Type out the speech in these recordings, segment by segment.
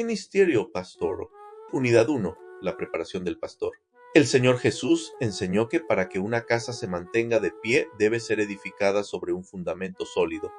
Ministerio Pastoro. Unidad 1. La preparación del pastor. El Señor Jesús enseñó que para que una casa se mantenga de pie debe ser edificada sobre un fundamento sólido.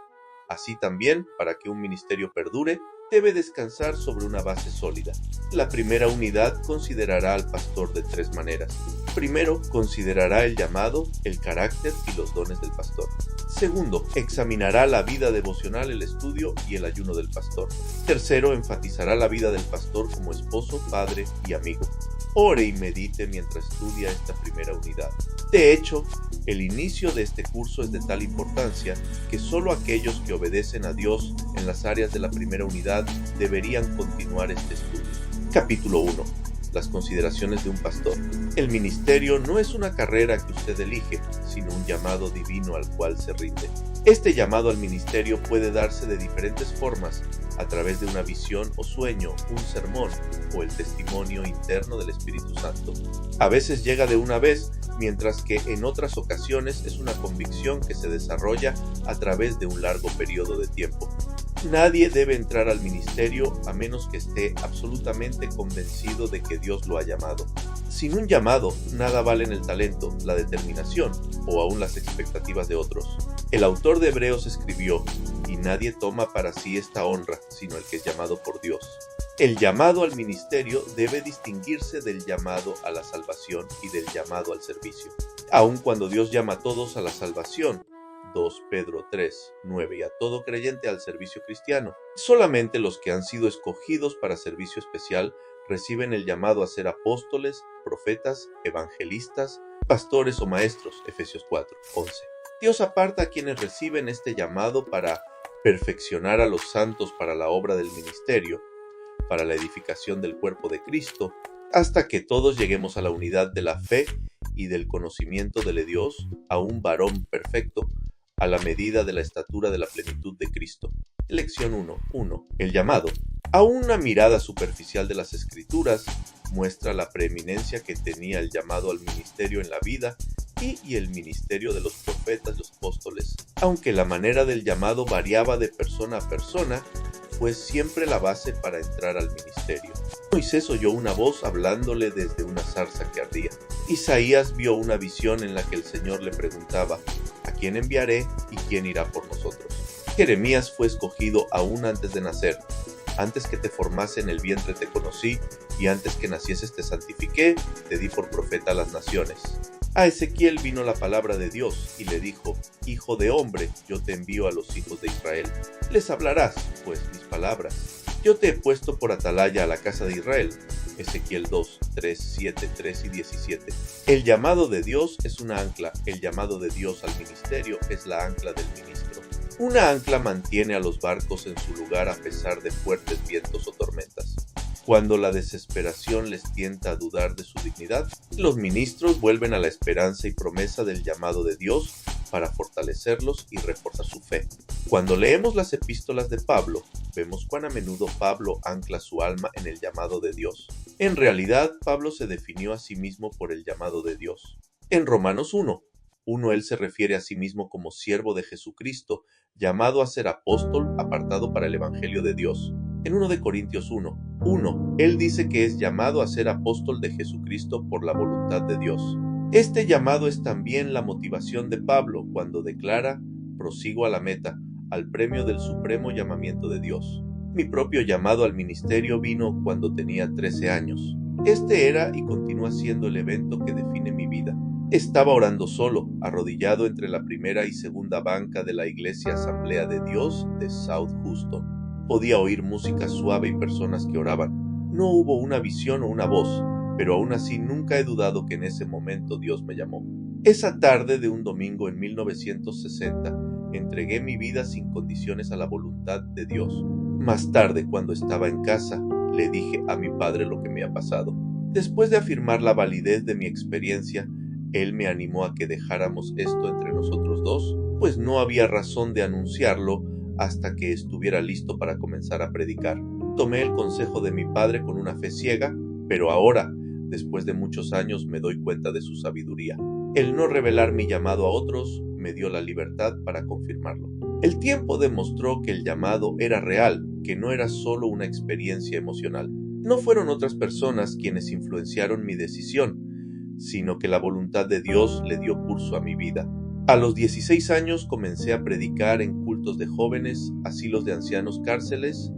Así también, para que un ministerio perdure, debe descansar sobre una base sólida. La primera unidad considerará al pastor de 3 maneras. Primero, considerará el llamado, el carácter y los dones del pastor. Segundo, examinará la vida devocional, el estudio y el ayuno del pastor. Tercero, enfatizará la vida del pastor como esposo, padre y amigo. Ore y medite mientras estudia esta primera unidad. De hecho, el inicio de este curso es de tal importancia que solo aquellos que obedecen a Dios en las áreas de la primera unidad deberían continuar este estudio. Capítulo 1. Las consideraciones de un pastor. El ministerio no es una carrera que usted elige, sino un llamado divino al cual se rinde. Este llamado al ministerio puede darse de diferentes formas, a través de una visión o sueño, un sermón o el testimonio interno del Espíritu Santo. A veces llega de una vez, mientras que en otras ocasiones es una convicción que se desarrolla a través de un largo periodo de tiempo. Nadie debe entrar al ministerio a menos que esté absolutamente convencido de que Dios lo ha llamado. Sin un llamado, nada valen el talento, la determinación o aún las expectativas de otros. El autor de Hebreos escribió: y nadie toma para sí esta honra, sino el que es llamado por Dios. El llamado al ministerio debe distinguirse del llamado a la salvación y del llamado al servicio. Aun cuando Dios llama a todos a la salvación, 2 Pedro 3, 9, y a todo creyente al servicio cristiano, solamente los que han sido escogidos para servicio especial reciben el llamado a ser apóstoles, profetas, evangelistas, pastores o maestros, Efesios 4, 11. Dios aparta a quienes reciben este llamado para perfeccionar a los santos para la obra del ministerio, para la edificación del cuerpo de Cristo, hasta que todos lleguemos a la unidad de la fe y del conocimiento de Dios, a un varón perfecto, a la medida de la estatura de la plenitud de Cristo. Lección 1. El llamado. A una mirada superficial de las Escrituras, muestra la preeminencia que tenía el llamado al ministerio en la vida y el ministerio de los profetas y los apóstoles. Aunque la manera del llamado variaba de persona a persona, fue siempre la base para entrar al ministerio. Moisés oyó una voz hablándole desde una zarza que ardía. Isaías vio una visión en la que el Señor le preguntaba: ¿a quién enviaré y quién irá por nosotros? Jeremías fue escogido aún antes de nacer. Antes que te formase en el vientre te conocí, y antes que nacieses te santifiqué, te di por profeta a las naciones. A Ezequiel vino la palabra de Dios y le dijo: Hijo de hombre, yo te envío a los hijos de Israel. Les hablarás, pues, mis palabras. Yo te he puesto por atalaya a la casa de Israel. Ezequiel 2, 3, 7, 3 y 17. El llamado de Dios es una ancla. El llamado de Dios al ministerio es la ancla del ministro. Una ancla mantiene a los barcos en su lugar a pesar de fuertes vientos o tormentas. Cuando la desesperación les tienta a dudar de su dignidad, los ministros vuelven a la esperanza y promesa del llamado de Dios para fortalecerlos y reforzar su fe. Cuando leemos las epístolas de Pablo, vemos cuán a menudo Pablo ancla su alma en el llamado de Dios. En realidad, Pablo se definió a sí mismo por el llamado de Dios. En Romanos 1, él se refiere a sí mismo como siervo de Jesucristo, llamado a ser apóstol, apartado para el evangelio de Dios. En 1 de Corintios 1, él dice que es llamado a ser apóstol de Jesucristo por la voluntad de Dios. Este llamado es también la motivación de Pablo cuando declara: prosigo a la meta, al premio del supremo llamamiento de Dios. Mi propio llamado al ministerio vino cuando tenía 13 años. Este era y continúa siendo el evento que define mi vida. Estaba orando solo, arrodillado entre la primera y segunda banca de la Iglesia Asamblea de Dios de South Houston. Podía oír música suave y personas que oraban. No hubo una visión o una voz, pero aún así nunca he dudado que en ese momento Dios me llamó. Esa tarde de un domingo en 1960, entregué mi vida sin condiciones a la voluntad de Dios. Más tarde, cuando estaba en casa, le dije a mi padre lo que me ha pasado. Después de afirmar la validez de mi experiencia, él me animó a que dejáramos esto entre nosotros dos, pues no había razón de anunciarlo hasta que estuviera listo para comenzar a predicar. Tomé el consejo de mi padre con una fe ciega, pero ahora, después de muchos años, me doy cuenta de su sabiduría. El no revelar mi llamado a otros me dio la libertad para confirmarlo. El tiempo demostró que el llamado era real, que no era solo una experiencia emocional. No fueron otras personas quienes influenciaron mi decisión, sino que la voluntad de Dios le dio curso a mi vida. A los 16 años comencé a predicar en cultos de jóvenes, asilos de ancianos, cárceles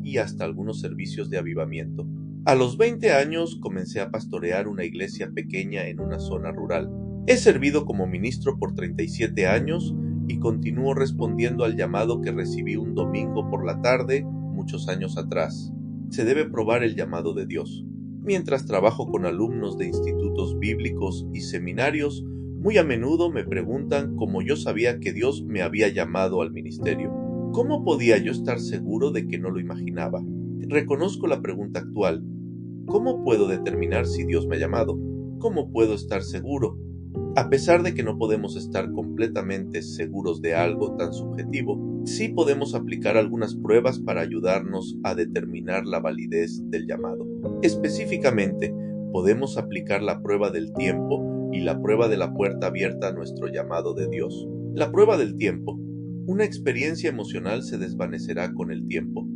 y hasta algunos servicios de avivamiento. A los 20 años comencé a pastorear una iglesia pequeña en una zona rural. He servido como ministro por 37 años y continúo respondiendo al llamado que recibí un domingo por la tarde, muchos años atrás. Se debe probar el llamado de Dios. Mientras trabajo con alumnos de institutos bíblicos y seminarios, muy a menudo me preguntan cómo yo sabía que Dios me había llamado al ministerio. ¿Cómo podía yo estar seguro de que no lo imaginaba? Reconozco la pregunta actual. ¿Cómo puedo determinar si Dios me ha llamado? ¿Cómo puedo estar seguro? A pesar de que no podemos estar completamente seguros de algo tan subjetivo, sí podemos aplicar algunas pruebas para ayudarnos a determinar la validez del llamado. Específicamente, podemos aplicar la prueba del tiempo y la prueba de la puerta abierta a nuestro llamado de Dios. La prueba del tiempo. Una experiencia emocional se desvanecerá con el tiempo.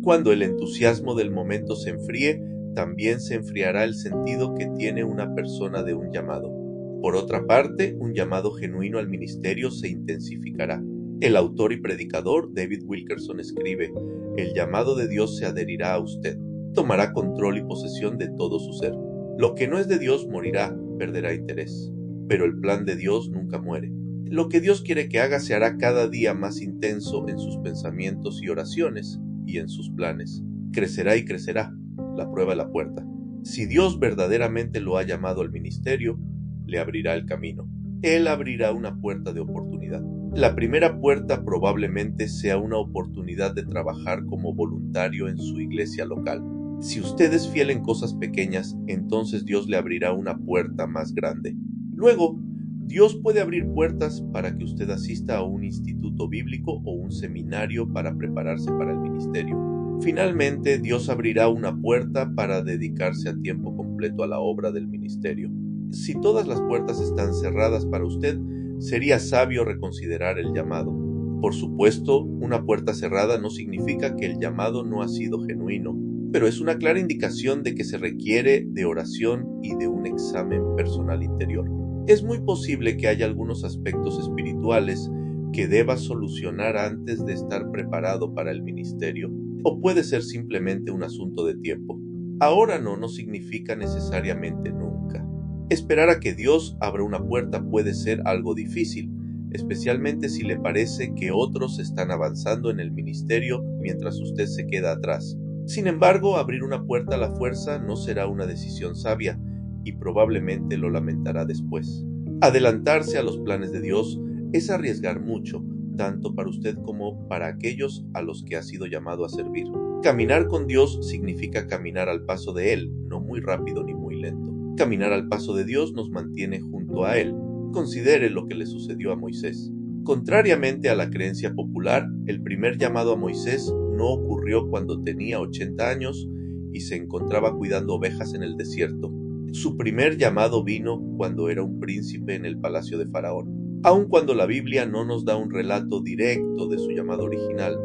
Cuando el entusiasmo del momento se enfríe, también se enfriará el sentido que tiene una persona de un llamado. Por otra parte, un llamado genuino al ministerio se intensificará. El autor y predicador David Wilkerson escribe: el llamado de Dios se adherirá a usted, tomará control y posesión de todo su ser. Lo que no es de Dios morirá, perderá interés. Pero el plan de Dios nunca muere. Lo que Dios quiere que haga se hará cada día más intenso en sus pensamientos y oraciones y en sus planes. Crecerá y crecerá. La prueba de la puerta. Si Dios verdaderamente lo ha llamado al ministerio, le abrirá el camino. Él abrirá una puerta de oportunidad. La primera puerta probablemente sea una oportunidad de trabajar como voluntario en su iglesia local. Si usted es fiel en cosas pequeñas, entonces Dios le abrirá una puerta más grande. Luego, Dios puede abrir puertas para que usted asista a un instituto bíblico o un seminario para prepararse para el ministerio. Finalmente, Dios abrirá una puerta para dedicarse a tiempo completo a la obra del ministerio. Si todas las puertas están cerradas para usted, sería sabio reconsiderar el llamado. Por supuesto, una puerta cerrada no significa que el llamado no ha sido genuino, pero es una clara indicación de que se requiere de oración y de un examen personal interior. Es muy posible que haya algunos aspectos espirituales que deba solucionar antes de estar preparado para el ministerio, o puede ser simplemente un asunto de tiempo. Ahora no significa necesariamente nunca. Esperar a que Dios abra una puerta puede ser algo difícil, especialmente si le parece que otros están avanzando en el ministerio mientras usted se queda atrás. Sin embargo, abrir una puerta a la fuerza no será una decisión sabia y probablemente lo lamentará después. Adelantarse a los planes de Dios es arriesgar mucho, tanto para usted como para aquellos a los que ha sido llamado a servir. Caminar con Dios significa caminar al paso de Él, no muy rápido ni muy lento. Caminar al paso de Dios nos mantiene junto a Él. Considere lo que le sucedió a Moisés. Contrariamente a la creencia popular, el primer llamado a Moisés no ocurrió cuando tenía 80 años y se encontraba cuidando ovejas en el desierto. Su primer llamado vino cuando era un príncipe en el palacio de Faraón. Aun cuando la Biblia no nos da un relato directo de su llamado original,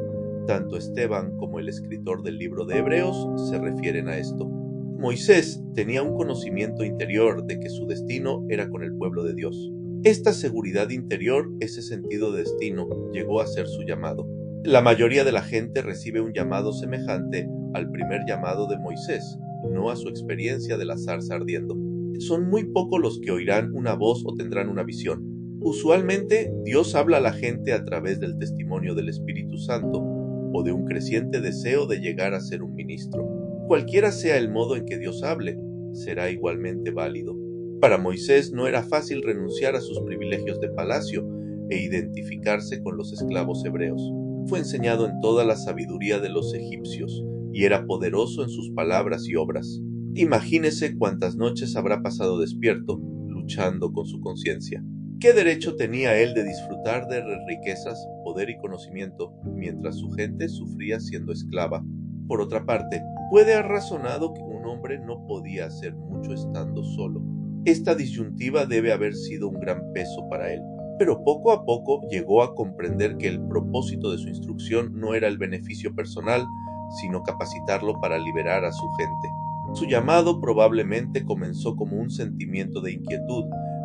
tanto Esteban como el escritor del libro de Hebreos se refieren a esto. Moisés tenía un conocimiento interior de que su destino era con el pueblo de Dios. Esta seguridad interior, ese sentido de destino, llegó a ser su llamado. La mayoría de la gente recibe un llamado semejante al primer llamado de Moisés, no a su experiencia de la zarza ardiendo. Son muy pocos los que oirán una voz o tendrán una visión. Usualmente, Dios habla a la gente a través del testimonio del Espíritu Santo o de un creciente deseo de llegar a ser un ministro. Cualquiera sea el modo en que Dios hable, será igualmente válido. Para Moisés no era fácil renunciar a sus privilegios de palacio e identificarse con los esclavos hebreos. Fue enseñado en toda la sabiduría de los egipcios y era poderoso en sus palabras y obras. Imagínese cuántas noches habrá pasado despierto, luchando con su conciencia. ¿Qué derecho tenía él de disfrutar de riquezas, poder y conocimiento, mientras su gente sufría siendo esclava? Por otra parte, puede haber razonado que un hombre no podía hacer mucho estando solo. Esta disyuntiva debe haber sido un gran peso para él, pero poco a poco llegó a comprender que el propósito de su instrucción no era el beneficio personal, sino capacitarlo para liberar a su gente. Su llamado probablemente comenzó como un sentimiento de inquietud,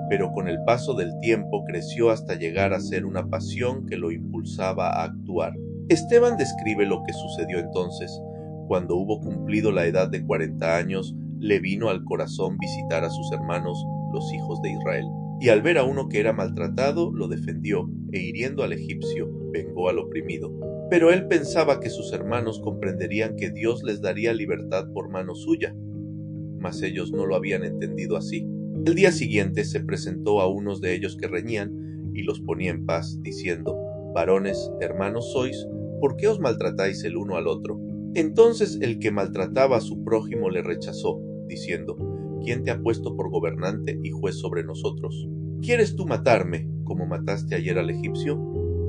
pero con el paso del tiempo creció hasta llegar a ser una pasión que lo impulsaba a actuar. Esteban describe lo que sucedió entonces. Cuando hubo cumplido la edad de 40 años, le vino al corazón visitar a sus hermanos, los hijos de Israel. Y al ver a uno que era maltratado, lo defendió, e hiriendo al egipcio, vengó al oprimido. Pero él pensaba que sus hermanos comprenderían que Dios les daría libertad por mano suya. Mas ellos no lo habían entendido así. El día siguiente se presentó a unos de ellos que reñían, y los ponía en paz, diciendo: «Varones, hermanos sois, ¿por qué os maltratáis el uno al otro?». Entonces el que maltrataba a su prójimo le rechazó, diciendo: «¿Quién te ha puesto por gobernante y juez sobre nosotros? ¿Quieres tú matarme, como mataste ayer al egipcio?».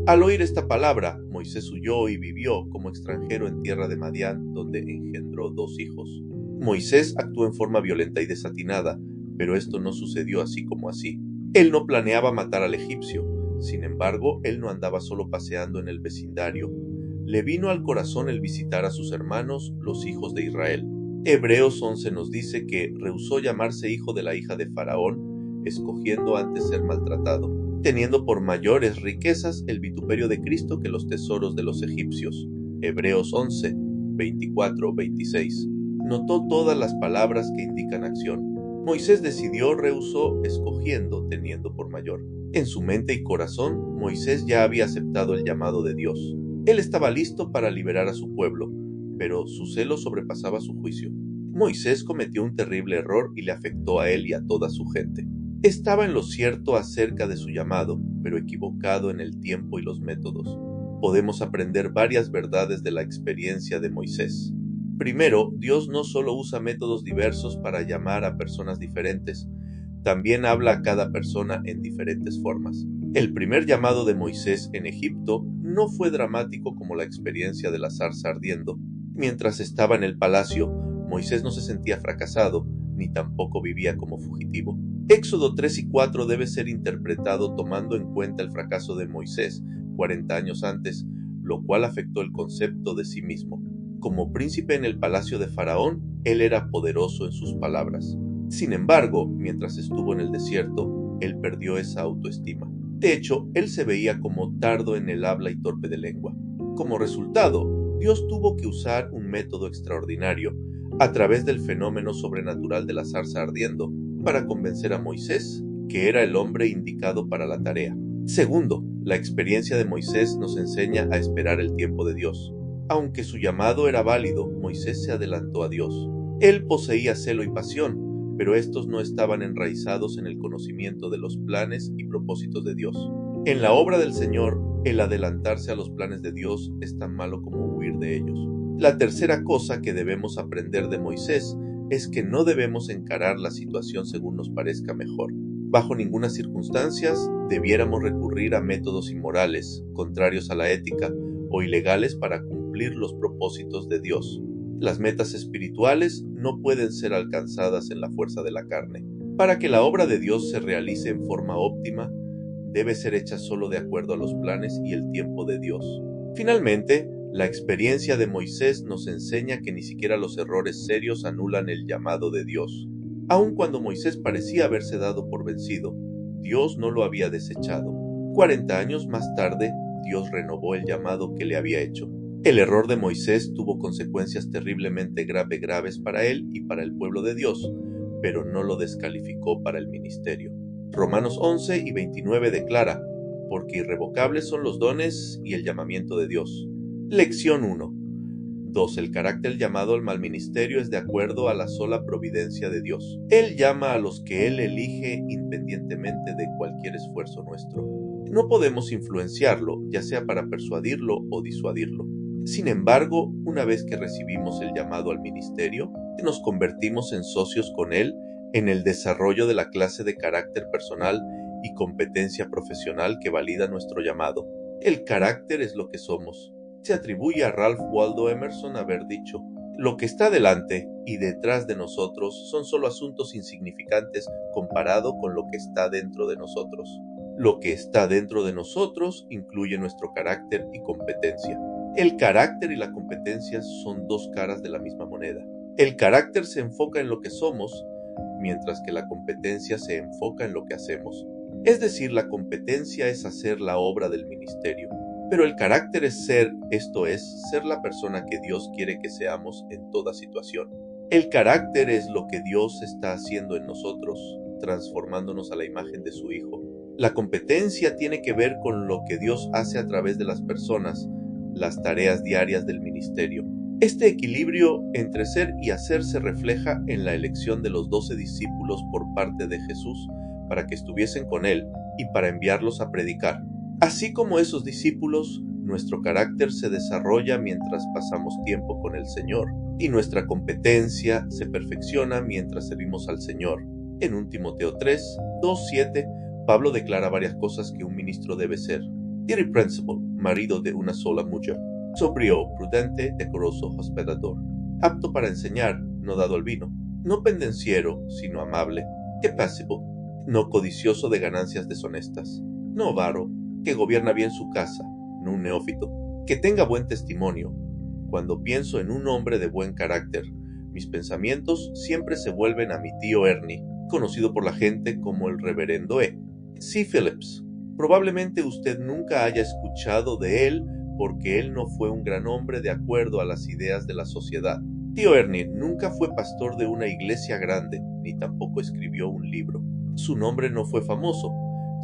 Al oír esta palabra, Moisés huyó y vivió como extranjero en tierra de Madián, donde engendró 2 hijos. Moisés actuó en forma violenta y desatinada, pero esto no sucedió así como así. Él no planeaba matar al egipcio. Sin embargo, él no andaba solo paseando en el vecindario. Le vino al corazón el visitar a sus hermanos, los hijos de Israel. Hebreos 11 nos dice que rehusó llamarse hijo de la hija de Faraón, escogiendo antes ser maltratado, teniendo por mayores riquezas el vituperio de Cristo que los tesoros de los egipcios. Hebreos 11, 24, 26. Notó todas las palabras que indican acción. Moisés decidió, rehusó, escogiendo, teniendo por mayor. En su mente y corazón, Moisés ya había aceptado el llamado de Dios. Él estaba listo para liberar a su pueblo, pero su celo sobrepasaba su juicio. Moisés cometió un terrible error y le afectó a él y a toda su gente. Estaba en lo cierto acerca de su llamado, pero equivocado en el tiempo y los métodos. Podemos aprender varias verdades de la experiencia de Moisés. Primero, Dios no solo usa métodos diversos para llamar a personas diferentes, también habla a cada persona en diferentes formas. El primer llamado de Moisés en Egipto no fue dramático como la experiencia de la zarza ardiendo. Mientras estaba en el palacio, Moisés no se sentía fracasado, ni tampoco vivía como fugitivo. Éxodo 3 y 4 debe ser interpretado tomando en cuenta el fracaso de Moisés 40 años antes, lo cual afectó el concepto de sí mismo. Como príncipe en el palacio de Faraón, él era poderoso en sus palabras. Sin embargo, mientras estuvo en el desierto, él perdió esa autoestima. De hecho, él se veía como tardo en el habla y torpe de lengua. Como resultado, Dios tuvo que usar un método extraordinario, a través del fenómeno sobrenatural de la zarza ardiendo, para convencer a Moisés que era el hombre indicado para la tarea. Segundo, la experiencia de Moisés nos enseña a esperar el tiempo de Dios. Aunque su llamado era válido, Moisés se adelantó a Dios. Él poseía celo y pasión, pero estos no estaban enraizados en el conocimiento de los planes y propósitos de Dios. En la obra del Señor, el adelantarse a los planes de Dios es tan malo como huir de ellos. La tercera cosa que debemos aprender de Moisés es que no debemos encarar la situación según nos parezca mejor. Bajo ninguna circunstancia debiéramos recurrir a métodos inmorales, contrarios a la ética, o ilegales para cumplir los propósitos de Dios. Las metas espirituales no pueden ser alcanzadas en la fuerza de la carne. Para que la obra de Dios se realice en forma óptima, debe ser hecha solo de acuerdo a los planes y el tiempo de Dios. Finalmente, la experiencia de Moisés nos enseña que ni siquiera los errores serios anulan el llamado de Dios. Aun cuando Moisés parecía haberse dado por vencido, Dios no lo había desechado. 40 años más tarde, Dios renovó el llamado que le había hecho. El error de Moisés tuvo consecuencias terriblemente graves para él y para el pueblo de Dios, pero no lo descalificó para el ministerio. Romanos 11 y 29 declara: porque irrevocables son los dones y el llamamiento de Dios. Lección 1. 2. El carácter llamado al mal ministerio es de acuerdo a la sola providencia de Dios. Él llama a los que Él elige independientemente de cualquier esfuerzo nuestro. No podemos influenciarlo, ya sea para persuadirlo o disuadirlo. Sin embargo, una vez que recibimos el llamado al ministerio, nos convertimos en socios con Él en el desarrollo de la clase de carácter personal y competencia profesional que valida nuestro llamado. El carácter es lo que somos. Se atribuye a Ralph Waldo Emerson haber dicho: lo que está delante y detrás de nosotros son solo asuntos insignificantes comparado con lo que está dentro de nosotros. Lo que está dentro de nosotros incluye nuestro carácter y competencia. El carácter y la competencia son dos caras de la misma moneda. El carácter se enfoca en lo que somos, mientras que la competencia se enfoca en lo que hacemos. Es decir, la competencia es hacer la obra del ministerio, pero el carácter es ser, esto es, ser la persona que Dios quiere que seamos en toda situación. El carácter es lo que Dios está haciendo en nosotros, transformándonos a la imagen de su Hijo. La competencia tiene que ver con lo que Dios hace a través de las personas, las tareas diarias del ministerio. Este equilibrio entre ser y hacer se refleja en la elección de los 12 discípulos por parte de Jesús para que estuviesen con Él y para enviarlos a predicar. Así como esos discípulos, nuestro carácter se desarrolla mientras pasamos tiempo con el Señor, y nuestra competencia se perfecciona mientras servimos al Señor. En 1 Timoteo 3, 2-7, Pablo declara varias cosas que un ministro debe ser. Irreprensible, marido de una sola mujer. Sobrio, prudente, decoroso, hospedador. Apto para enseñar, no dado al vino. No pendenciero, sino amable. Apacible, no codicioso de ganancias deshonestas. No avaro, que gobierna bien su casa, no un neófito. Que tenga buen testimonio. Cuando pienso en un hombre de buen carácter, mis pensamientos siempre se vuelven a mi tío Ernie, conocido por la gente como el Reverendo E. C. Phillips. Probablemente usted nunca haya escuchado de él porque él no fue un gran hombre de acuerdo a las ideas de la sociedad. Tío Ernie nunca fue pastor de una iglesia grande, ni tampoco escribió un libro. Su nombre no fue famoso.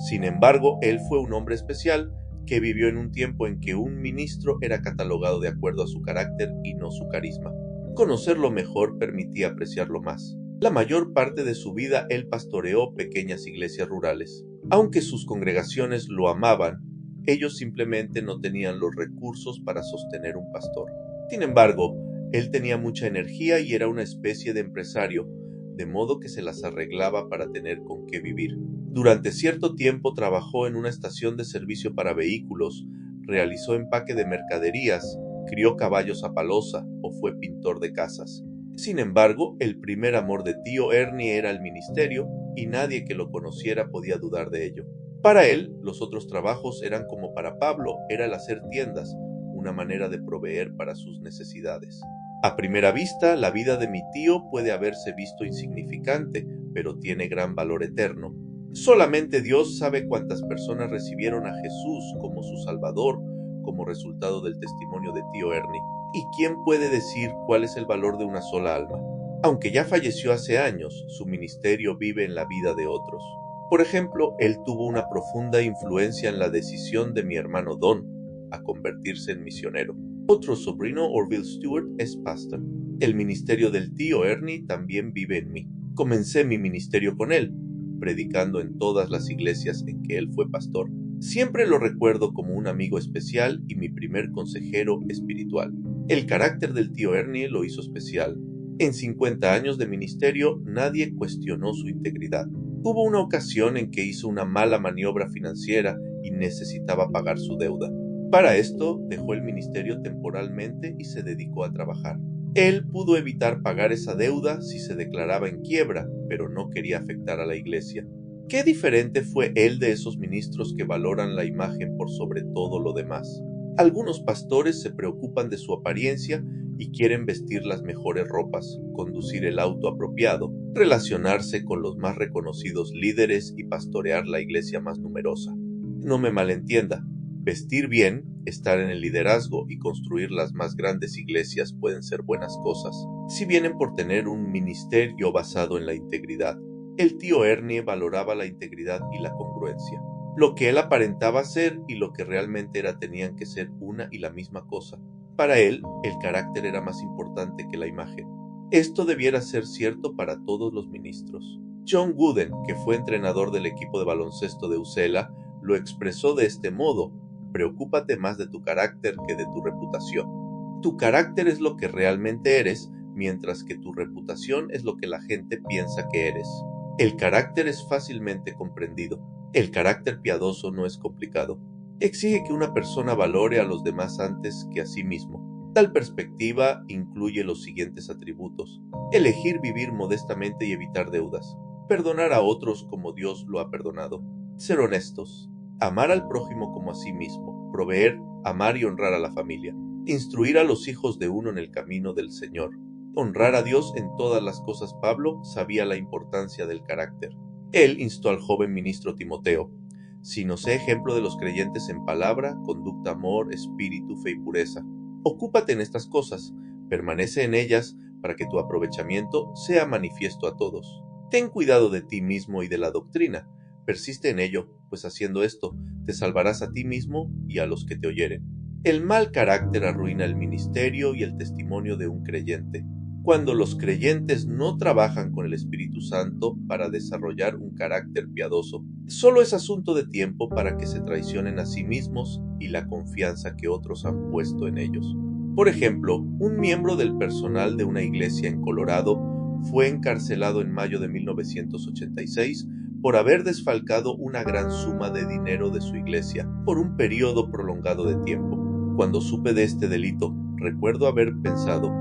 Sin embargo, él fue un hombre especial que vivió en un tiempo en que un ministro era catalogado de acuerdo a su carácter y no su carisma. Conocerlo mejor permitía apreciarlo más. La mayor parte de su vida él pastoreó pequeñas iglesias rurales. Aunque sus congregaciones lo amaban, ellos simplemente no tenían los recursos para sostener un pastor. Sin embargo, él tenía mucha energía y era una especie de empresario, de modo que se las arreglaba para tener con qué vivir. Durante cierto tiempo trabajó en una estación de servicio para vehículos, realizó empaque de mercaderías, crió caballos a palosa o fue pintor de casas. Sin embargo, el primer amor de tío Ernie era el ministerio y nadie que lo conociera podía dudar de ello. Para él, los otros trabajos eran como para Pablo, era el hacer tiendas, una manera de proveer para sus necesidades. A primera vista, la vida de mi tío puede haberse visto insignificante, pero tiene gran valor eterno. Solamente Dios sabe cuántas personas recibieron a Jesús como su Salvador, como resultado del testimonio de tío Ernie. ¿Y quién puede decir cuál es el valor de una sola alma? Aunque ya falleció hace años, su ministerio vive en la vida de otros. Por ejemplo, él tuvo una profunda influencia en la decisión de mi hermano Don a convertirse en misionero. Otro sobrino, Orville Stewart, es pastor. El ministerio del tío Ernie también vive en mí. Comencé mi ministerio con él, predicando en todas las iglesias en que él fue pastor. Siempre lo recuerdo como un amigo especial y mi primer consejero espiritual. El carácter del tío Ernie lo hizo especial. En 50 años de ministerio, nadie cuestionó su integridad. Hubo una ocasión en que hizo una mala maniobra financiera y necesitaba pagar su deuda. Para esto, dejó el ministerio temporalmente y se dedicó a trabajar. Él pudo evitar pagar esa deuda si se declaraba en quiebra, pero no quería afectar a la iglesia. ¿Qué diferente fue él de esos ministros que valoran la imagen por sobre todo lo demás? Algunos pastores se preocupan de su apariencia y quieren vestir las mejores ropas, conducir el auto apropiado, relacionarse con los más reconocidos líderes y pastorear la iglesia más numerosa. No me malentienda. Vestir bien, estar en el liderazgo y construir las más grandes iglesias pueden ser buenas cosas, si vienen por tener un ministerio basado en la integridad. El tío Ernie valoraba la integridad y la congruencia. Lo que él aparentaba ser y lo que realmente era tenían que ser una y la misma cosa. Para él, el carácter era más importante que la imagen. Esto debiera ser cierto para todos los ministros. John Wooden, que fue entrenador del equipo de baloncesto de UCLA, lo expresó de este modo: preocúpate más de tu carácter que de tu reputación. Tu carácter es lo que realmente eres, mientras que tu reputación es lo que la gente piensa que eres. El carácter es fácilmente comprendido. El carácter piadoso no es complicado. Exige que una persona valore a los demás antes que a sí mismo. Tal perspectiva incluye los siguientes atributos: elegir vivir modestamente y evitar deudas, perdonar a otros como Dios lo ha perdonado, ser honestos, amar al prójimo como a sí mismo, proveer, amar y honrar a la familia. Instruir a los hijos de uno en el camino del Señor. Honrar a Dios en todas las cosas. Pablo sabía la importancia del carácter. Él instó al joven ministro Timoteo: sino sé ejemplo de los creyentes en palabra, conducta, amor, espíritu, fe y pureza. Ocúpate en estas cosas, permanece en ellas, para que tu aprovechamiento sea manifiesto a todos. Ten cuidado de ti mismo y de la doctrina, persiste en ello, pues haciendo esto, te salvarás a ti mismo y a los que te oyeren. El mal carácter arruina el ministerio y el testimonio de un creyente. Cuando los creyentes no trabajan con el Espíritu Santo para desarrollar un carácter piadoso, solo es asunto de tiempo para que se traicionen a sí mismos y la confianza que otros han puesto en ellos. Por ejemplo, un miembro del personal de una iglesia en Colorado fue encarcelado en mayo de 1986 por haber desfalcado una gran suma de dinero de su iglesia por un periodo prolongado de tiempo. Cuando supe de este delito, recuerdo haber pensado: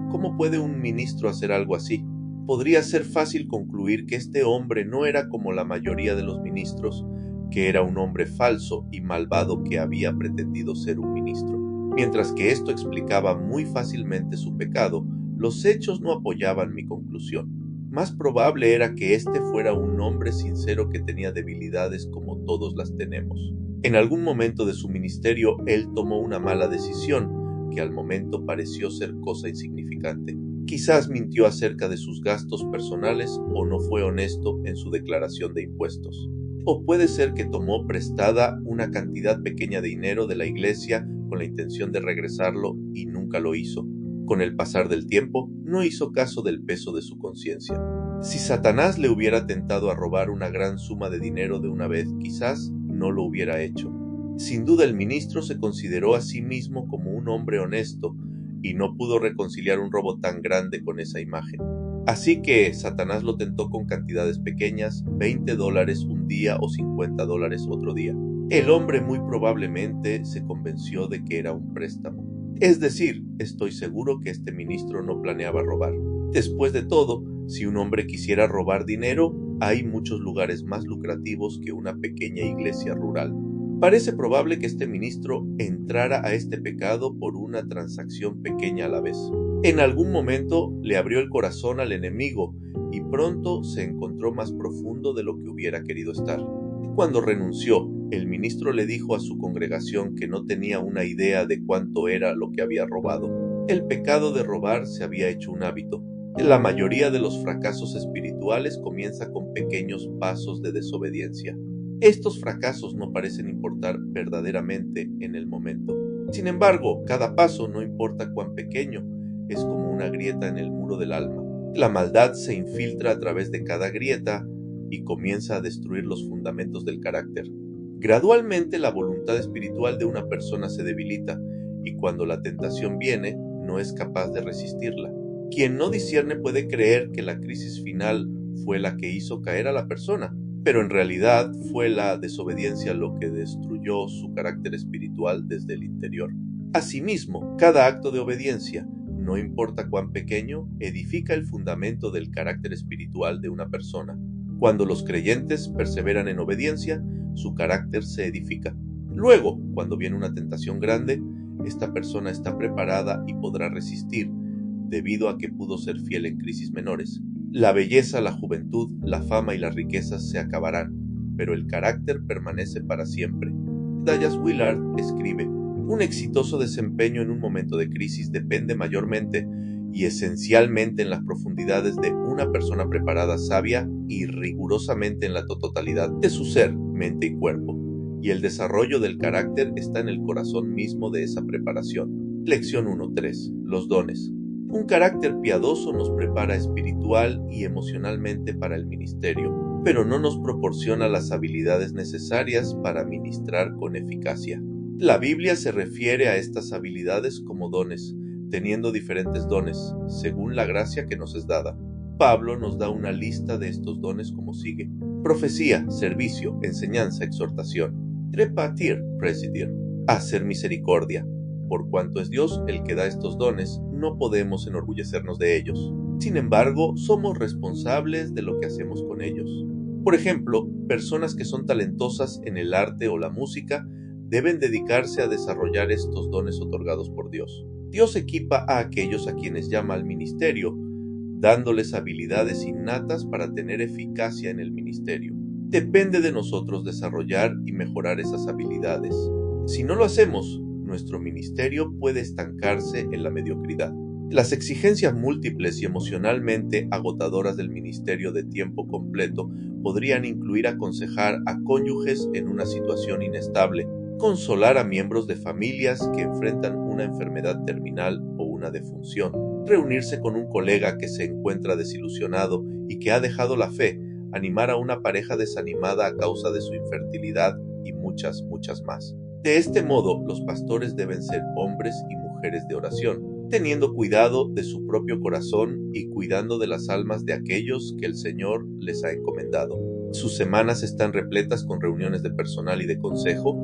¿cómo puede un ministro hacer algo así? Podría ser fácil concluir que este hombre no era como la mayoría de los ministros, que era un hombre falso y malvado que había pretendido ser un ministro. Mientras que esto explicaba muy fácilmente su pecado, los hechos no apoyaban mi conclusión. Más probable era que este fuera un hombre sincero que tenía debilidades como todos las tenemos. En algún momento de su ministerio, él tomó una mala decisión, que al momento pareció ser cosa insignificante. Quizás mintió acerca de sus gastos personales o no fue honesto en su declaración de impuestos. O puede ser que tomó prestada una cantidad pequeña de dinero de la iglesia con la intención de regresarlo y nunca lo hizo. Con el pasar del tiempo, no hizo caso del peso de su conciencia. Si Satanás le hubiera tentado a robar una gran suma de dinero de una vez, quizás no lo hubiera hecho. Sin duda el ministro se consideró a sí mismo como un hombre honesto y no pudo reconciliar un robo tan grande con esa imagen. Así que Satanás lo tentó con cantidades pequeñas, $20 un día o $50 otro día. El hombre muy probablemente se convenció de que era un préstamo. Es decir, estoy seguro que este ministro no planeaba robar. Después de todo, si un hombre quisiera robar dinero, hay muchos lugares más lucrativos que una pequeña iglesia rural. Parece probable que este ministro entrara a este pecado por una transacción pequeña a la vez. En algún momento le abrió el corazón al enemigo y pronto se encontró más profundo de lo que hubiera querido estar. Cuando renunció, el ministro le dijo a su congregación que no tenía una idea de cuánto era lo que había robado. El pecado de robar se había hecho un hábito. La mayoría de los fracasos espirituales comienza con pequeños pasos de desobediencia. Estos fracasos no parecen importar verdaderamente en el momento. Sin embargo, cada paso, no importa cuán pequeño, es como una grieta en el muro del alma. La maldad se infiltra a través de cada grieta y comienza a destruir los fundamentos del carácter. Gradualmente la voluntad espiritual de una persona se debilita y cuando la tentación viene, no es capaz de resistirla. Quien no discierne puede creer que la crisis final fue la que hizo caer a la persona, pero en realidad fue la desobediencia lo que destruyó su carácter espiritual desde el interior. Asimismo, cada acto de obediencia, no importa cuán pequeño, edifica el fundamento del carácter espiritual de una persona. Cuando los creyentes perseveran en obediencia, su carácter se edifica. Luego, cuando viene una tentación grande, esta persona está preparada y podrá resistir, debido a que pudo ser fiel en crisis menores. La belleza, la juventud, la fama y las riquezas se acabarán, pero el carácter permanece para siempre. Dallas Willard escribe: un exitoso desempeño en un momento de crisis depende mayormente y esencialmente en las profundidades de una persona preparada, sabia y rigurosamente en la totalidad de su ser, mente y cuerpo. Y el desarrollo del carácter está en el corazón mismo de esa preparación. Lección 1.3. Los dones. Un carácter piadoso nos prepara espiritual y emocionalmente para el ministerio, pero no nos proporciona las habilidades necesarias para ministrar con eficacia. La Biblia se refiere a estas habilidades como dones, teniendo diferentes dones, según la gracia que nos es dada. Pablo nos da una lista de estos dones como sigue: profecía, servicio, enseñanza, exhortación, repartir, presidir, hacer misericordia. Por cuanto es Dios el que da estos dones, no podemos enorgullecernos de ellos. Sin embargo, somos responsables de lo que hacemos con ellos. Por ejemplo, personas que son talentosas en el arte o la música deben dedicarse a desarrollar estos dones otorgados por Dios. Dios equipa a aquellos a quienes llama al ministerio, dándoles habilidades innatas para tener eficacia en el ministerio. Depende de nosotros desarrollar y mejorar esas habilidades. Si no lo hacemos, nuestro ministerio puede estancarse en la mediocridad. Las exigencias múltiples y emocionalmente agotadoras del ministerio de tiempo completo podrían incluir aconsejar a cónyuges en una situación inestable, consolar a miembros de familias que enfrentan una enfermedad terminal o una defunción, reunirse con un colega que se encuentra desilusionado y que ha dejado la fe, animar a una pareja desanimada a causa de su infertilidad y muchas más. De este modo, los pastores deben ser hombres y mujeres de oración, teniendo cuidado de su propio corazón y cuidando de las almas de aquellos que el Señor les ha encomendado. Sus semanas están repletas con reuniones de personal y de consejo,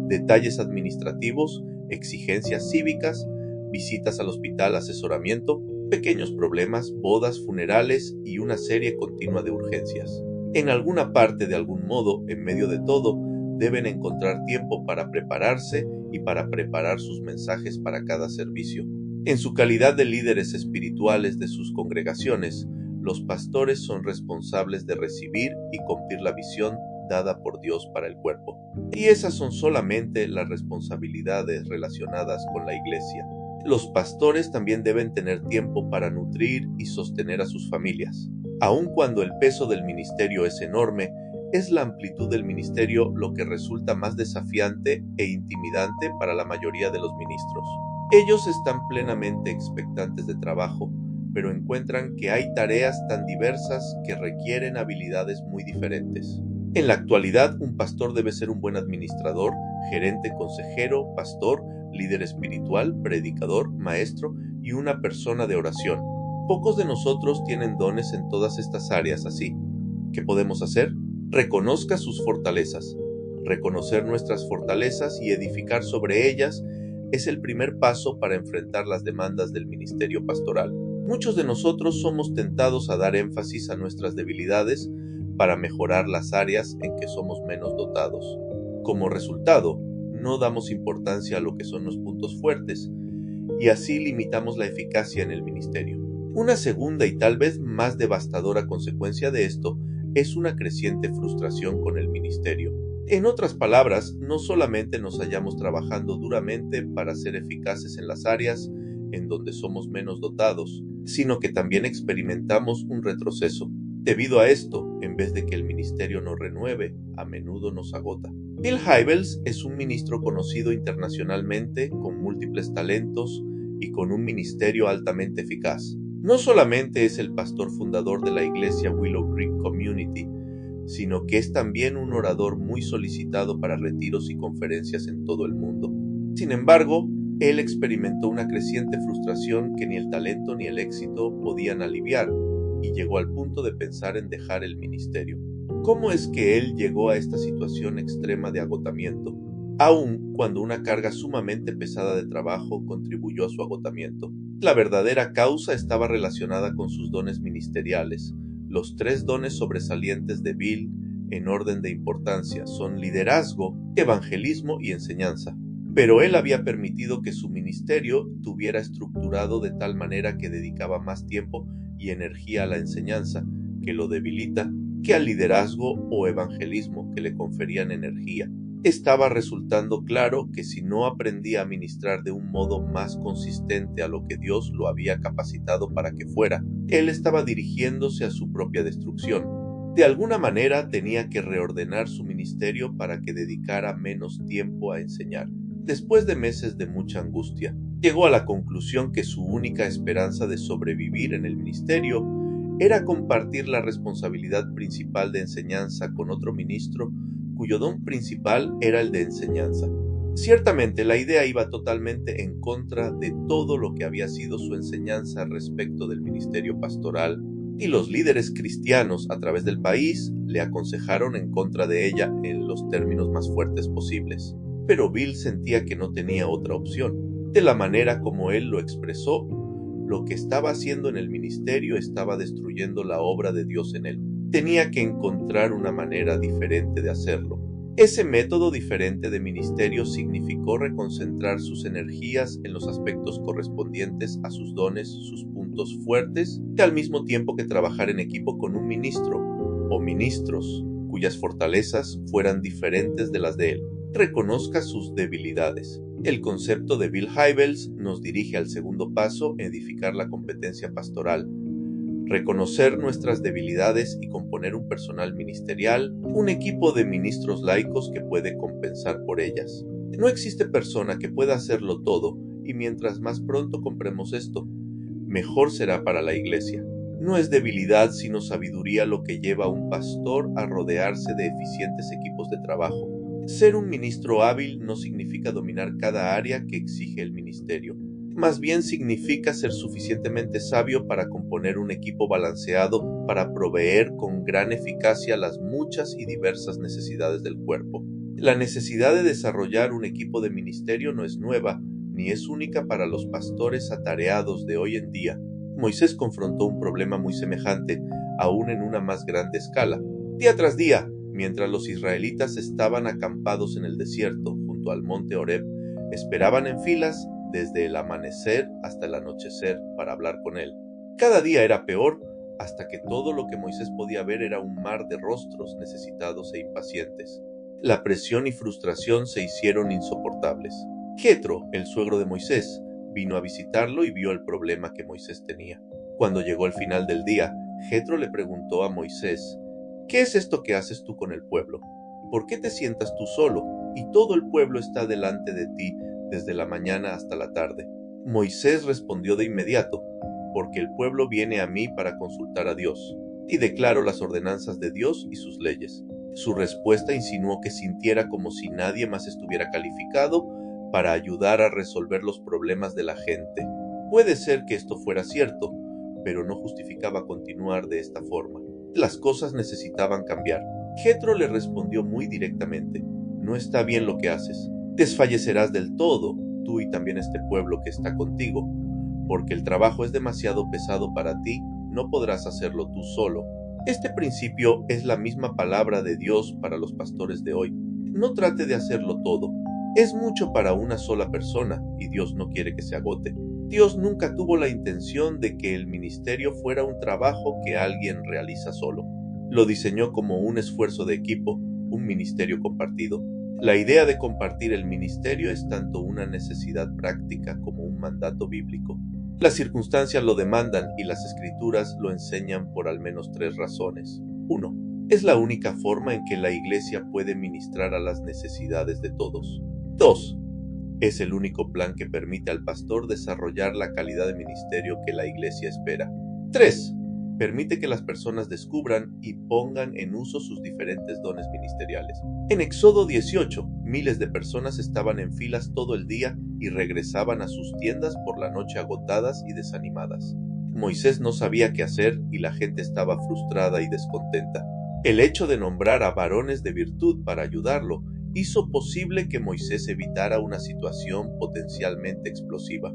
detalles administrativos, exigencias cívicas, visitas al hospital, asesoramiento, pequeños problemas, bodas, funerales y una serie continua de urgencias. En alguna parte, de algún modo, en medio de todo, deben encontrar tiempo para prepararse y para preparar sus mensajes para cada servicio. En su calidad de líderes espirituales de sus congregaciones, los pastores son responsables de recibir y cumplir la visión dada por Dios para el cuerpo. Y esas son solamente las responsabilidades relacionadas con la iglesia. Los pastores también deben tener tiempo para nutrir y sostener a sus familias. Aun cuando el peso del ministerio es enorme, es la amplitud del ministerio lo que resulta más desafiante e intimidante para la mayoría de los ministros. Ellos están plenamente expectantes de trabajo, pero encuentran que hay tareas tan diversas que requieren habilidades muy diferentes. En la actualidad, un pastor debe ser un buen administrador, gerente, consejero, pastor, líder espiritual, predicador, maestro y una persona de oración. Pocos de nosotros tienen dones en todas estas áreas así. ¿Qué podemos hacer? Reconozca sus fortalezas. Reconocer nuestras fortalezas y edificar sobre ellas es el primer paso para enfrentar las demandas del ministerio pastoral. Muchos de nosotros somos tentados a dar énfasis a nuestras debilidades para mejorar las áreas en que somos menos dotados. Como resultado, no damos importancia a lo que son los puntos fuertes y así limitamos la eficacia en el ministerio. Una segunda y tal vez más devastadora consecuencia de esto es una creciente frustración con el ministerio. En otras palabras, no solamente nos hallamos trabajando duramente para ser eficaces en las áreas en donde somos menos dotados, sino que también experimentamos un retroceso. Debido a esto, en vez de que el ministerio nos renueve, a menudo nos agota. Bill Hybels es un ministro conocido internacionalmente, con múltiples talentos y con un ministerio altamente eficaz. No solamente es el pastor fundador de la iglesia Willow Creek Community, sino que es también un orador muy solicitado para retiros y conferencias en todo el mundo. Sin embargo, él experimentó una creciente frustración que ni el talento ni el éxito podían aliviar, y llegó al punto de pensar en dejar el ministerio. ¿Cómo es que él llegó a esta situación extrema de agotamiento, aun cuando una carga sumamente pesada de trabajo contribuyó a su agotamiento? La verdadera causa estaba relacionada con sus dones ministeriales. Los 3 dones sobresalientes de Bill, en orden de importancia, son liderazgo, evangelismo y enseñanza. Pero él había permitido que su ministerio tuviera estructurado de tal manera que dedicaba más tiempo y energía a la enseñanza, que lo debilita, que al liderazgo o evangelismo, que le conferían energía. Estaba resultando claro que si no aprendía a ministrar de un modo más consistente a lo que Dios lo había capacitado para que fuera, él estaba dirigiéndose a su propia destrucción. De alguna manera tenía que reordenar su ministerio para que dedicara menos tiempo a enseñar. Después de meses de mucha angustia, llegó a la conclusión que su única esperanza de sobrevivir en el ministerio era compartir la responsabilidad principal de enseñanza con otro ministro cuyo don principal era el de enseñanza. Ciertamente la idea iba totalmente en contra de todo lo que había sido su enseñanza respecto del ministerio pastoral, y los líderes cristianos a través del país le aconsejaron en contra de ella en los términos más fuertes posibles. Pero Bill sentía que no tenía otra opción. De la manera como él lo expresó, lo que estaba haciendo en el ministerio estaba destruyendo la obra de Dios en él. Tenía que encontrar una manera diferente de hacerlo. Ese método diferente de ministerio significó reconcentrar sus energías en los aspectos correspondientes a sus dones, sus puntos fuertes, que al mismo tiempo que trabajar en equipo con un ministro o ministros cuyas fortalezas fueran diferentes de las de él. Reconozca sus debilidades. El concepto de Bill Hybels nos dirige al segundo paso, edificar la competencia pastoral. Reconocer nuestras debilidades y componer un personal ministerial, un equipo de ministros laicos que puede compensar por ellas. No existe persona que pueda hacerlo todo, y mientras más pronto compremos esto, mejor será para la iglesia. No es debilidad sino sabiduría lo que lleva a un pastor a rodearse de eficientes equipos de trabajo. Ser un ministro hábil no significa dominar cada área que exige el ministerio. Más bien significa ser suficientemente sabio para componer un equipo balanceado para proveer con gran eficacia las muchas y diversas necesidades del cuerpo. La necesidad de desarrollar un equipo de ministerio no es nueva, ni es única para los pastores atareados de hoy en día. Moisés confrontó un problema muy semejante, aún en una más grande escala. Día tras día, mientras los israelitas estaban acampados en el desierto junto al monte Horeb, esperaban en filas desde el amanecer hasta el anochecer para hablar con él. Cada día era peor, hasta que todo lo que Moisés podía ver era un mar de rostros necesitados e impacientes. La presión y frustración se hicieron insoportables. Jetro, el suegro de Moisés, vino a visitarlo y vio el problema que Moisés tenía. Cuando llegó el final del día, Jetro le preguntó a Moisés: ¿qué es esto que haces tú con el pueblo? ¿Por qué te sientas tú solo y todo el pueblo está delante de ti desde la mañana hasta la tarde? Moisés respondió de inmediato: porque el pueblo viene a mí para consultar a Dios, y declaro las ordenanzas de Dios y sus leyes. Su respuesta insinuó que sintiera como si nadie más estuviera calificado para ayudar a resolver los problemas de la gente. Puede ser que esto fuera cierto, pero no justificaba continuar de esta forma. Las cosas necesitaban cambiar. Jetro le respondió muy directamente: no está bien lo que haces. Desfallecerás del todo, tú y también este pueblo que está contigo, porque el trabajo es demasiado pesado para ti, no podrás hacerlo tú solo. Este principio es la misma palabra de Dios para los pastores de hoy. No trate de hacerlo todo. Es mucho para una sola persona y Dios no quiere que se agote. Dios nunca tuvo la intención de que el ministerio fuera un trabajo que alguien realiza solo. Lo diseñó como un esfuerzo de equipo, un ministerio compartido. La idea de compartir el ministerio es tanto una necesidad práctica como un mandato bíblico. Las circunstancias lo demandan y las escrituras lo enseñan por al menos 3 razones. 1. Es la única forma en que la iglesia puede ministrar a las necesidades de todos. 2. Es el único plan que permite al pastor desarrollar la calidad de ministerio que la iglesia espera. 3. Permite que las personas descubran y pongan en uso sus diferentes dones ministeriales. En Éxodo 18, miles de personas estaban en filas todo el día y regresaban a sus tiendas por la noche agotadas y desanimadas. Moisés no sabía qué hacer y la gente estaba frustrada y descontenta. El hecho de nombrar a varones de virtud para ayudarlo hizo posible que Moisés evitara una situación potencialmente explosiva.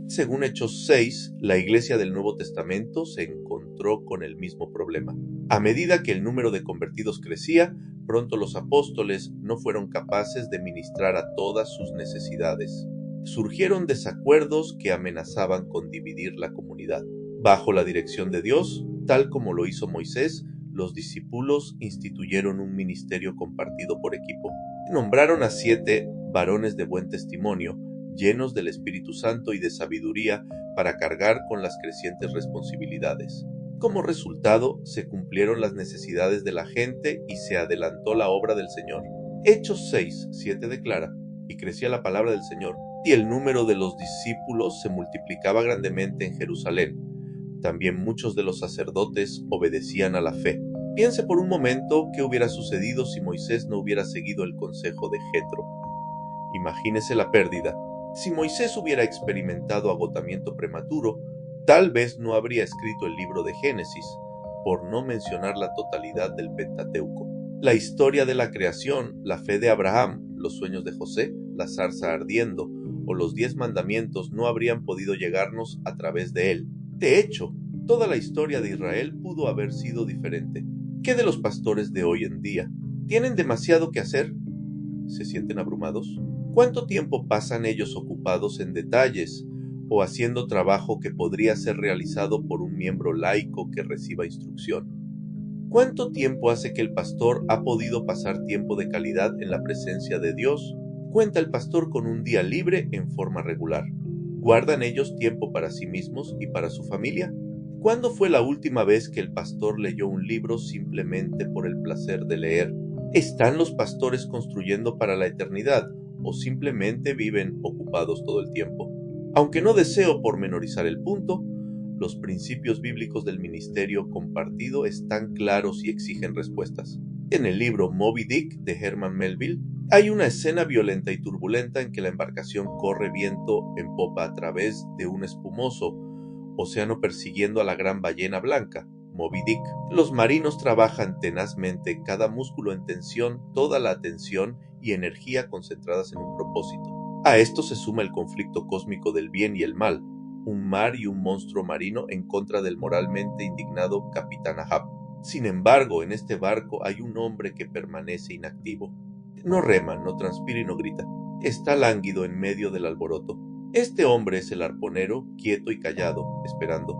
Según Hechos 6, la iglesia del Nuevo Testamento se encontró con el mismo problema. A medida que el número de convertidos crecía, pronto los apóstoles no fueron capaces de ministrar a todas sus necesidades. Surgieron desacuerdos que amenazaban con dividir la comunidad. Bajo la dirección de Dios, tal como lo hizo Moisés, los discípulos instituyeron un ministerio compartido por equipo. Nombraron a 7 varones de buen testimonio, llenos del Espíritu Santo y de sabiduría para cargar con las crecientes responsabilidades. Como resultado, se cumplieron las necesidades de la gente y se adelantó la obra del Señor. Hechos 6:7 declara: y crecía la palabra del Señor, y el número de los discípulos se multiplicaba grandemente en Jerusalén. También muchos de los sacerdotes obedecían a la fe. Piense por un momento qué hubiera sucedido si Moisés no hubiera seguido el consejo de Jetro. Imagínese la pérdida. Si Moisés hubiera experimentado agotamiento prematuro, tal vez no habría escrito el libro de Génesis, por no mencionar la totalidad del Pentateuco. La historia de la creación, la fe de Abraham, los sueños de José, la zarza ardiendo o los 10 mandamientos no habrían podido llegarnos a través de él. De hecho, toda la historia de Israel pudo haber sido diferente. ¿Qué de los pastores de hoy en día? ¿Tienen demasiado que hacer? ¿Se sienten abrumados? ¿Cuánto tiempo pasan ellos ocupados en detalles o haciendo trabajo que podría ser realizado por un miembro laico que reciba instrucción? ¿Cuánto tiempo hace que el pastor ha podido pasar tiempo de calidad en la presencia de Dios? ¿Cuenta el pastor con un día libre en forma regular? ¿Guardan ellos tiempo para sí mismos y para su familia? ¿Cuándo fue la última vez que el pastor leyó un libro simplemente por el placer de leer? ¿Están los pastores construyendo para la eternidad o simplemente viven ocupados todo el tiempo? Aunque no deseo pormenorizar el punto, los principios bíblicos del ministerio compartido están claros y exigen respuestas. En el libro Moby Dick de Herman Melville, hay una escena violenta y turbulenta en que la embarcación corre viento en popa a través de un espumoso océano persiguiendo a la gran ballena blanca, Moby Dick. Los marinos trabajan tenazmente, cada músculo en tensión, toda la atención y energía concentradas en un propósito. A esto se suma el conflicto cósmico del bien y el mal, un mar y un monstruo marino en contra del moralmente indignado Capitán Ahab. Sin embargo, en este barco hay un hombre que permanece inactivo. No rema, no transpira y no grita. Está lánguido en medio del alboroto. Este hombre es el arponero, quieto y callado, esperando.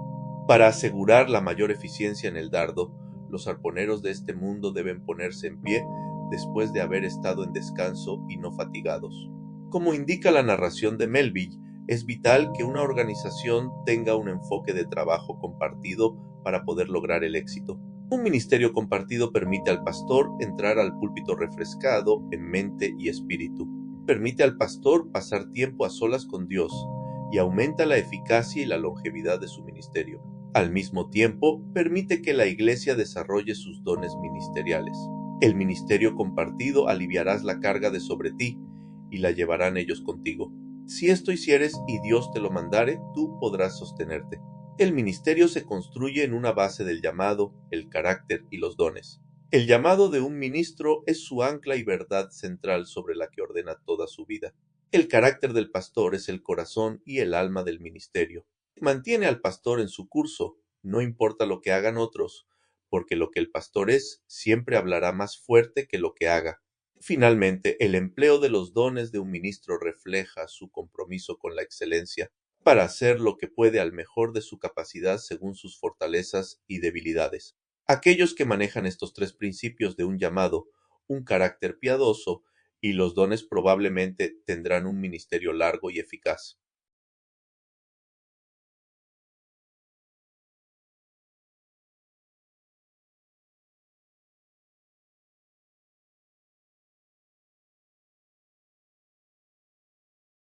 Para asegurar la mayor eficiencia en el dardo, los arponeros de este mundo deben ponerse en pie después de haber estado en descanso y no fatigados. Como indica la narración de Melville, es vital que una organización tenga un enfoque de trabajo compartido para poder lograr el éxito. Un ministerio compartido permite al pastor entrar al púlpito refrescado en mente y espíritu. Permite al pastor pasar tiempo a solas con Dios y aumenta la eficacia y la longevidad de su ministerio. Al mismo tiempo, permite que la iglesia desarrolle sus dones ministeriales. El ministerio compartido aliviarás la carga de sobre ti y la llevarán ellos contigo. Si esto hicieres y Dios te lo mandare, tú podrás sostenerte. El ministerio se construye en una base del llamado, el carácter y los dones. El llamado de un ministro es su ancla y verdad central sobre la que ordena toda su vida. El carácter del pastor es el corazón y el alma del ministerio. Mantiene al pastor en su curso, no importa lo que hagan otros, porque lo que el pastor es siempre hablará más fuerte que lo que haga. Finalmente, el empleo de los dones de un ministro refleja su compromiso con la excelencia para hacer lo que puede al mejor de su capacidad según sus fortalezas y debilidades. Aquellos que manejan estos tres principios de un llamado, un carácter piadoso y los dones probablemente tendrán un ministerio largo y eficaz.